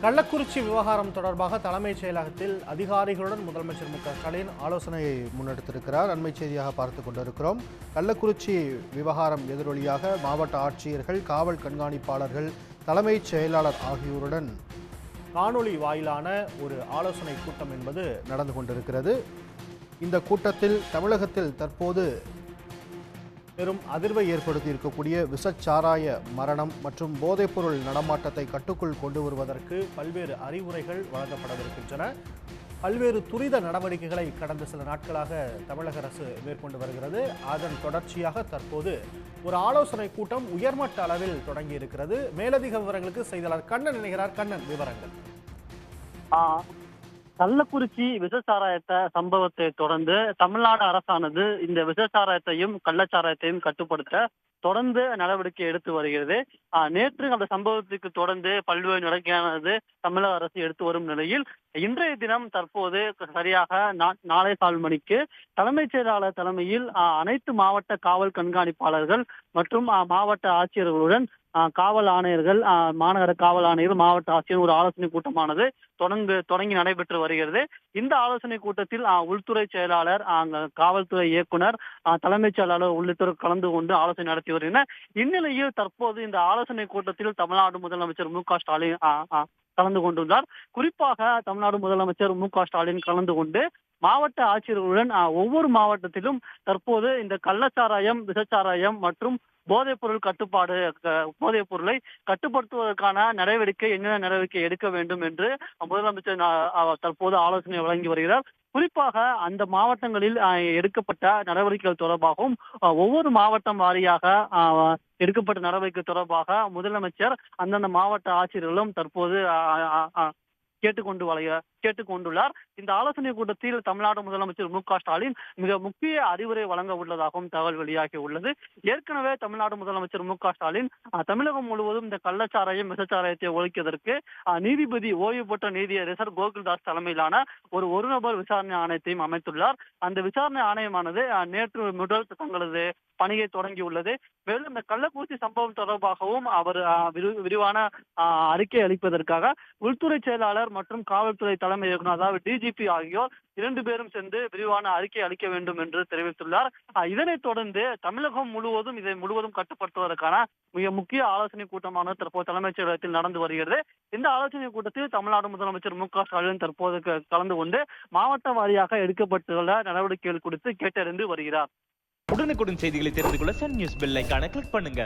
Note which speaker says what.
Speaker 1: கள்ளக்குறிச்சி விவகாரம் தொடர்பாக தலைமைச் செயலகத்தில் அதிகாரிகளுடன் முதலமைச்சர் மு.க.ஸ்டாலின் ஆலோசனையை முன்னெடுத்திருக்கிறார். அண்மை செய்தியாக பார்த்து கொண்டிருக்கிறோம். கள்ளக்குறிச்சி விவகாரம் எதிரொலியாக மாவட்ட ஆட்சியர்கள், காவல் கண்காணிப்பாளர்கள், தலைமைச் செயலாளர் ஆகியோருடன் காணொலி வாயிலான ஒரு ஆலோசனை கூட்டம் என்பது நடந்து கொண்டிருக்கிறது. இந்த கூட்டத்தில் தமிழகத்தில் தற்போது பெரும் அதிர்வை ஏற்படுத்தி இருக்கக்கூடிய விஷச்சாராய மரணம் மற்றும் போதைப்பொருள் நடமாட்டத்தை கட்டுக்குள் கொண்டு வருவதற்கு பல்வேறு அறிவுரைகள் வழங்கப்படவிருக்கின்றன. பல்வேறு துரித நடவடிக்கைகளை கடந்த சில நாட்களாக தமிழக அரசு மேற்கொண்டு வருகிறது. அதன் தொடர்ச்சியாக தற்போது ஒரு ஆலோசனை கூட்டம் உயர்மட்ட அளவில் தொடங்கி இருக்கிறது. மேலதிக விவரங்களுக்கு செய்தியாளர் கண்ணன் இணைகிறார். கண்ணன், விவரங்கள்.
Speaker 2: கள்ளக்குறிச்சி விஷச்சாராயத்தை சம்பவத்தை தொடர்ந்து தமிழ்நாடு அரசானது இந்த விஷச்சாராயத்தையும் கள்ளச்சாராயத்தையும் கட்டுப்படுத்த தொடர்ந்து நடவடிக்கை எடுத்து வருகிறது. நேற்று அந்த சம்பவத்துக்கு தொடர்ந்து பல்வேறு நடவடிக்கையானது தமிழக அரசு எடுத்து வரும் நிலையில் இன்றைய தினம் தற்போது சரியாக நாளை 4 மணிக்கு தலைமைச் செயலாளர் தலைமையில் அனைத்து மாவட்ட காவல் கண்காணிப்பாளர்கள் மற்றும் மாவட்ட ஆட்சியர்களுடன் காவல் ஆணையர்கள், மாநகர காவல் ஆணையர்கள், மாவட்ட ஆட்சியர் ஒரு ஆலோசனை கூட்டமானது தொடங்கி நடைபெற்று வருகிறது. இந்த ஆலோசனை கூட்டத்தில் உள்துறை செயலாளர், காவல்துறை இயக்குனர், தலைமைச் செயலாளர் உள்ளிட்டோர் கலந்து கொண்டு ஆலோசனை நடத்தி வருகின்றனர். இந்நிலையில் தற்போது இந்த ஆலோசனை கூட்டத்தில் தமிழ்நாடு முதலமைச்சர் மு.க.ஸ்டாலின் கலந்து கொண்டுள்ளார். குறிப்பாக தமிழ்நாடு முதலமைச்சர் மு.க.ஸ்டாலின் கலந்து கொண்டு மாவட்ட ஆட்சியர்களுடன் ஒவ்வொரு மாவட்டத்திலும் தற்போது இந்த கள்ளச்சாராயம், விஷச்சாராயம் மற்றும் போதைப் பொருளை கட்டுப்படுத்துவதற்கான நடவடிக்கை என்னென்ன நடவடிக்கை எடுக்க வேண்டும் என்று முதலமைச்சர் தற்போது ஆலோசனை வழங்கி வருகிறார். குறிப்பாக அந்த மாவட்டங்களில் எடுக்கப்பட்ட நடவடிக்கைகள் தொடர்பாகவும் ஒவ்வொரு மாவட்டம் வாரியாக எடுக்கப்பட்ட நடவடிக்கை தொடர்பாக முதலமைச்சர் அந்தந்த மாவட்ட ஆட்சியர்களும் தற்போது கேட்டுக்கொண்டுள்ளார். இந்த ஆலோசனை கூட்டத்தில் தமிழ்நாடு முதலமைச்சர் மு.க.ஸ்டாலின் மிக முக்கிய அறிவுரை வழங்க உள்ளதாகவும் தகவல் வெளியாகி உள்ளது. ஏற்கனவே தமிழ்நாடு முதலமைச்சர் மு.க.ஸ்டாலின் தமிழகம் முழுவதும் இந்த கள்ளச்சாராயம், விஷச்சாராயத்தை ஒழிப்பதற்கு நீதிபதி, ஓய்வு பெற்ற நீதியரசர் கோகுல்தாஸ் தலைமையிலான ஒரு நபர் விசாரணை ஆணையத்தையும் அமைத்துள்ளார். அந்த விசாரணை ஆணையமானது நேற்று முதல் தங்களது பணியை தொடங்கியுள்ளது. மேலும் இந்த கள்ளக்குறிச்சி சம்பவம் தொடர்பாகவும் அவர் விரிவான அறிக்கை அளிப்பதற்காக உள்துறை செயலாளர் மற்றும் காவல்துறை தலைமை இயக்குனர், அதாவது டிஜிபி ஆகியோர் 2 பேரும் சேர்ந்து விரிவான அறிக்கை அளிக்க வேண்டும் என்று தெரிவித்துள்ளார். இதனைத் தொடர்ந்து தமிழகம் முழுவதும் இதை கட்டுப்படுத்துவதற்கான மிக முக்கிய ஆலோசனை கூட்டமானது தற்போது தலைமைச் செயலகத்தில் நடந்து வருகிறது. இந்த ஆலோசனை கூட்டத்தில் தமிழ்நாடு முதலமைச்சர் மு.க.ஸ்டாலின் தற்போது கலந்து கொண்டு மாவட்ட வாரியாக எடுக்கப்பட்டுள்ள நடவடிக்கைகள் குறித்து கேட்டறிந்து வருகிறார்.
Speaker 3: உடனுக்குடன் செய்திகளை தெரிந்து கொள்ள சன் நியூஸ் பெல் ஐகானை கிளிக் பண்ணுங்க.